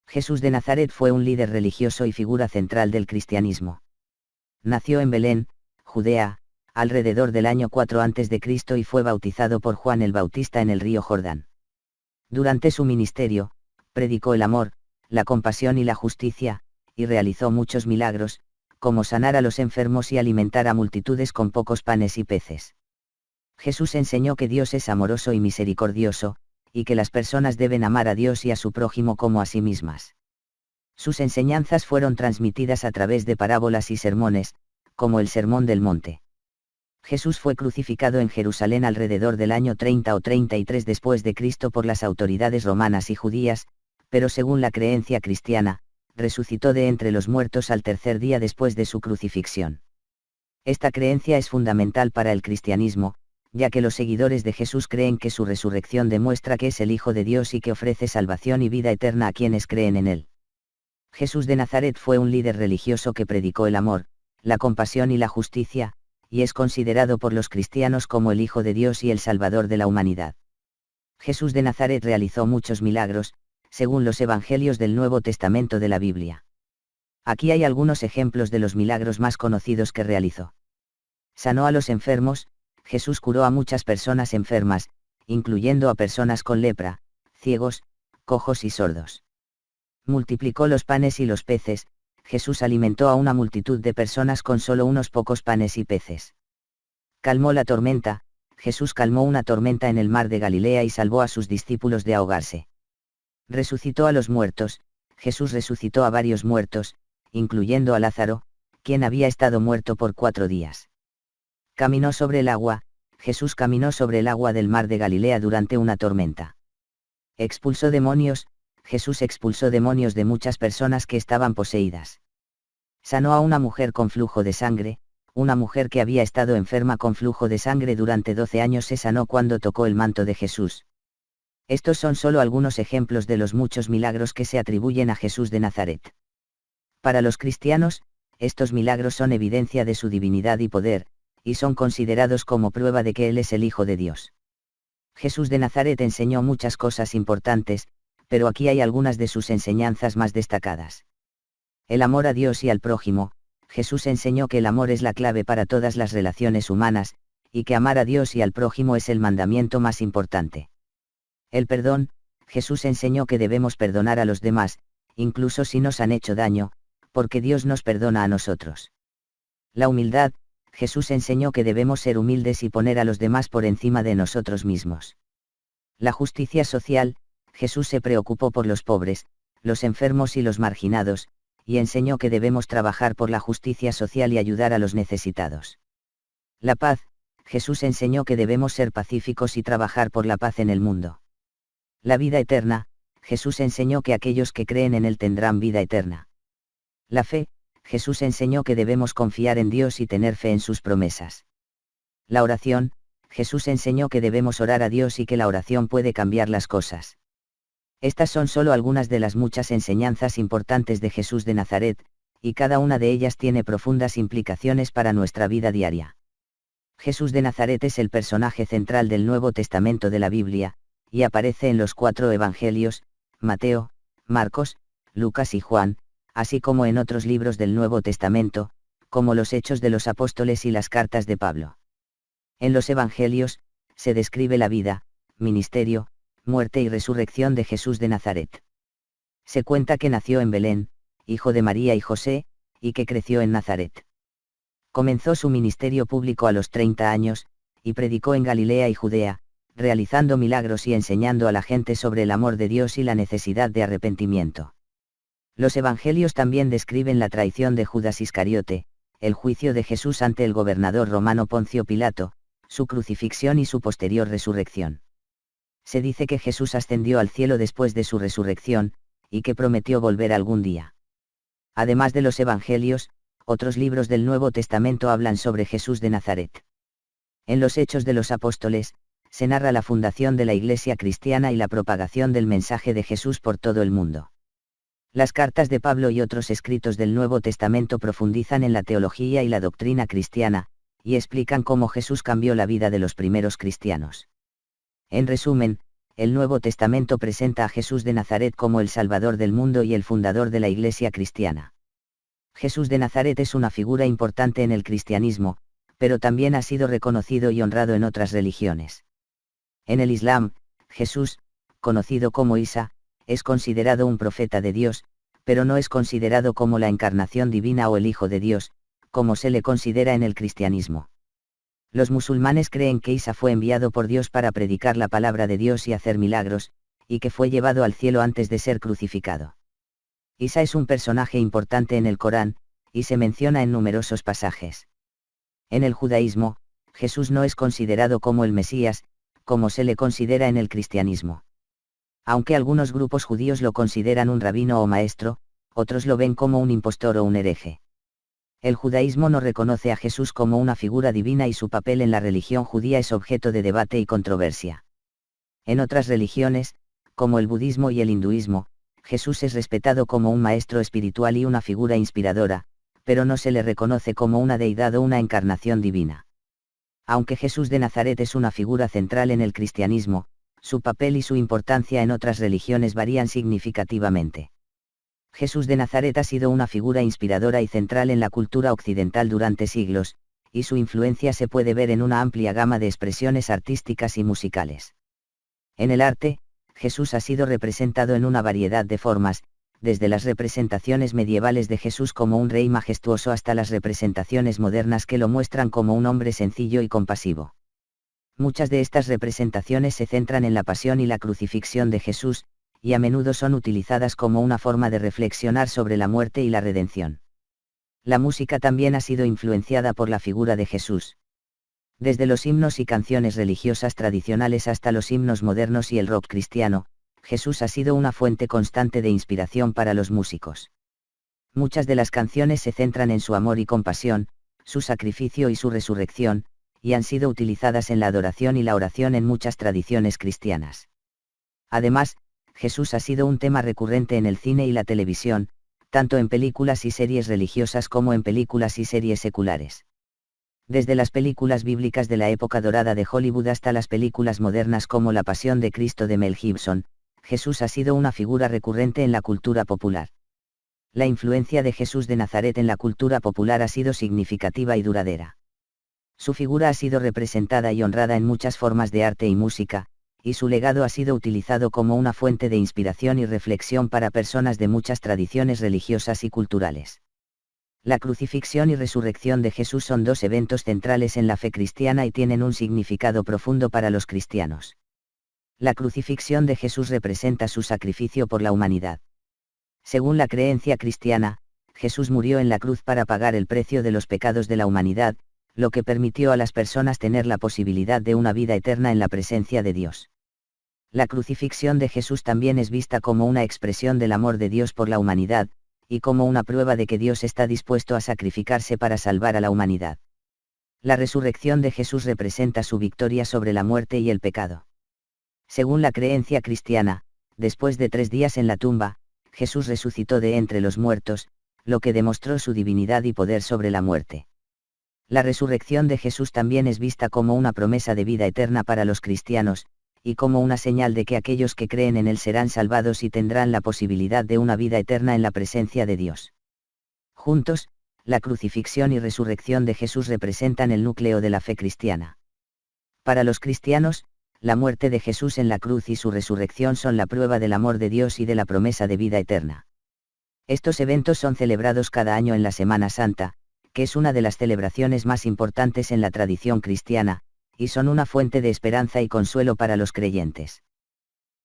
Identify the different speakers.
Speaker 1: Jesús de Nazaret fue un líder religioso y figura central del cristianismo. Nació en Belén, Judea, alrededor del año 4 a.C. y fue bautizado por Juan el Bautista en el río Jordán. Durante su ministerio, predicó el amor, la compasión y la justicia, y realizó muchos milagros, como sanar a los enfermos y alimentar a multitudes con pocos panes y peces. Jesús enseñó que Dios es amoroso y misericordioso, y que las personas deben amar a Dios y a su prójimo como a sí mismas. Sus enseñanzas fueron transmitidas a través de parábolas y sermones, como el Sermón del Monte. Jesús fue crucificado en Jerusalén alrededor del año 30 o 33 después de Cristo por las autoridades romanas y judías, pero según la creencia cristiana, resucitó de entre los muertos al tercer día después de su crucifixión. Esta creencia es fundamental para el cristianismo, ya que los seguidores de Jesús creen que su resurrección demuestra que es el Hijo de Dios y que ofrece salvación y vida eterna a quienes creen en él. Jesús de Nazaret fue un líder religioso que predicó el amor, la compasión y la justicia, y es considerado por los cristianos como el Hijo de Dios y el Salvador de la humanidad. Jesús de Nazaret realizó muchos milagros, según los Evangelios del Nuevo Testamento de la Biblia. Aquí hay algunos ejemplos de los milagros más conocidos que realizó. Sanó a los enfermos. Jesús curó a muchas personas enfermas, incluyendo a personas con lepra, ciegos, cojos y sordos. Multiplicó los panes y los peces. Jesús alimentó a una multitud de personas con solo unos pocos panes y peces. Calmó la tormenta. Jesús calmó una tormenta en el mar de Galilea y salvó a sus discípulos de ahogarse. Resucitó a los muertos. Jesús resucitó a varios muertos, incluyendo a Lázaro, quien había estado muerto por 4 días. Caminó sobre el agua. Jesús caminó sobre el agua del mar de Galilea durante una tormenta. Expulsó demonios. Jesús expulsó demonios de muchas personas que estaban poseídas. Sanó a una mujer con flujo de sangre. Una mujer que había estado enferma con flujo de sangre durante 12 años se sanó cuando tocó el manto de Jesús. Estos son solo algunos ejemplos de los muchos milagros que se atribuyen a Jesús de Nazaret. Para los cristianos, estos milagros son evidencia de su divinidad y poder, y son considerados como prueba de que Él es el Hijo de Dios. Jesús de Nazaret enseñó muchas cosas importantes, pero aquí hay algunas de sus enseñanzas más destacadas. El amor a Dios y al prójimo. Jesús enseñó que el amor es la clave para todas las relaciones humanas, y que amar a Dios y al prójimo es el mandamiento más importante. El perdón. Jesús enseñó que debemos perdonar a los demás, incluso si nos han hecho daño, porque Dios nos perdona a nosotros. La humildad. Jesús enseñó que debemos ser humildes y poner a los demás por encima de nosotros mismos. La justicia social. Jesús se preocupó por los pobres, los enfermos y los marginados, y enseñó que debemos trabajar por la justicia social y ayudar a los necesitados. La paz. Jesús enseñó que debemos ser pacíficos y trabajar por la paz en el mundo. La vida eterna. Jesús enseñó que aquellos que creen en Él tendrán vida eterna. La fe. Jesús enseñó que debemos confiar en Dios y tener fe en sus promesas. La oración. Jesús enseñó que debemos orar a Dios y que la oración puede cambiar las cosas. Estas son solo algunas de las muchas enseñanzas importantes de Jesús de Nazaret, y cada una de ellas tiene profundas implicaciones para nuestra vida diaria. Jesús de Nazaret es el personaje central del Nuevo Testamento de la Biblia, y aparece en los 4 Evangelios, Mateo, Marcos, Lucas y Juan, así como en otros libros del Nuevo Testamento, como los Hechos de los Apóstoles y las cartas de Pablo. En los Evangelios, se describe la vida, ministerio, muerte y resurrección de Jesús de Nazaret. Se cuenta que nació en Belén, hijo de María y José, y que creció en Nazaret. Comenzó su ministerio público a los 30 años, y predicó en Galilea y Judea, realizando milagros y enseñando a la gente sobre el amor de Dios y la necesidad de arrepentimiento. Los Evangelios también describen la traición de Judas Iscariote, el juicio de Jesús ante el gobernador romano Poncio Pilato, su crucifixión y su posterior resurrección. Se dice que Jesús ascendió al cielo después de su resurrección, y que prometió volver algún día. Además de los Evangelios, otros libros del Nuevo Testamento hablan sobre Jesús de Nazaret. En los Hechos de los Apóstoles, se narra la fundación de la Iglesia cristiana y la propagación del mensaje de Jesús por todo el mundo. Las cartas de Pablo y otros escritos del Nuevo Testamento profundizan en la teología y la doctrina cristiana, y explican cómo Jesús cambió la vida de los primeros cristianos. En resumen, el Nuevo Testamento presenta a Jesús de Nazaret como el Salvador del mundo y el fundador de la Iglesia cristiana. Jesús de Nazaret es una figura importante en el cristianismo, pero también ha sido reconocido y honrado en otras religiones. En el Islam, Jesús, conocido como Isa, es considerado un profeta de Dios, pero no es considerado como la encarnación divina o el Hijo de Dios, como se le considera en el cristianismo. Los musulmanes creen que Isa fue enviado por Dios para predicar la palabra de Dios y hacer milagros, y que fue llevado al cielo antes de ser crucificado. Isa es un personaje importante en el Corán, y se menciona en numerosos pasajes. En el judaísmo, Jesús no es considerado como el Mesías, como se le considera en el cristianismo. Aunque algunos grupos judíos lo consideran un rabino o maestro, otros lo ven como un impostor o un hereje. El judaísmo no reconoce a Jesús como una figura divina y su papel en la religión judía es objeto de debate y controversia. En otras religiones, como el budismo y el hinduismo, Jesús es respetado como un maestro espiritual y una figura inspiradora, pero no se le reconoce como una deidad o una encarnación divina. Aunque Jesús de Nazaret es una figura central en el cristianismo, su papel y su importancia en otras religiones varían significativamente. Jesús de Nazaret ha sido una figura inspiradora y central en la cultura occidental durante siglos, y su influencia se puede ver en una amplia gama de expresiones artísticas y musicales. En el arte, Jesús ha sido representado en una variedad de formas, desde las representaciones medievales de Jesús como un rey majestuoso hasta las representaciones modernas que lo muestran como un hombre sencillo y compasivo. Muchas de estas representaciones se centran en la pasión y la crucifixión de Jesús, y a menudo son utilizadas como una forma de reflexionar sobre la muerte y la redención. La música también ha sido influenciada por la figura de Jesús. Desde los himnos y canciones religiosas tradicionales hasta los himnos modernos y el rock cristiano, Jesús ha sido una fuente constante de inspiración para los músicos. Muchas de las canciones se centran en su amor y compasión, su sacrificio y su resurrección, y han sido utilizadas en la adoración y la oración en muchas tradiciones cristianas. Además, Jesús ha sido un tema recurrente en el cine y la televisión, tanto en películas y series religiosas como en películas y series seculares. Desde las películas bíblicas de la época dorada de Hollywood hasta las películas modernas como La Pasión de Cristo de Mel Gibson, Jesús ha sido una figura recurrente en la cultura popular. La influencia de Jesús de Nazaret en la cultura popular ha sido significativa y duradera. Su figura ha sido representada y honrada en muchas formas de arte y música, y su legado ha sido utilizado como una fuente de inspiración y reflexión para personas de muchas tradiciones religiosas y culturales. La crucifixión y resurrección de Jesús son dos eventos centrales en la fe cristiana y tienen un significado profundo para los cristianos. La crucifixión de Jesús representa su sacrificio por la humanidad. Según la creencia cristiana, Jesús murió en la cruz para pagar el precio de los pecados de la humanidad, lo que permitió a las personas tener la posibilidad de una vida eterna en la presencia de Dios. La crucifixión de Jesús también es vista como una expresión del amor de Dios por la humanidad, y como una prueba de que Dios está dispuesto a sacrificarse para salvar a la humanidad. La resurrección de Jesús representa su victoria sobre la muerte y el pecado. Según la creencia cristiana, después de 3 días en la tumba, Jesús resucitó de entre los muertos, lo que demostró su divinidad y poder sobre la muerte. La resurrección de Jesús también es vista como una promesa de vida eterna para los cristianos, y como una señal de que aquellos que creen en Él serán salvados y tendrán la posibilidad de una vida eterna en la presencia de Dios. Juntos, la crucifixión y resurrección de Jesús representan el núcleo de la fe cristiana. Para los cristianos, la muerte de Jesús en la cruz y su resurrección son la prueba del amor de Dios y de la promesa de vida eterna. Estos eventos son celebrados cada año en la Semana Santa, que es una de las celebraciones más importantes en la tradición cristiana, y son una fuente de esperanza y consuelo para los creyentes.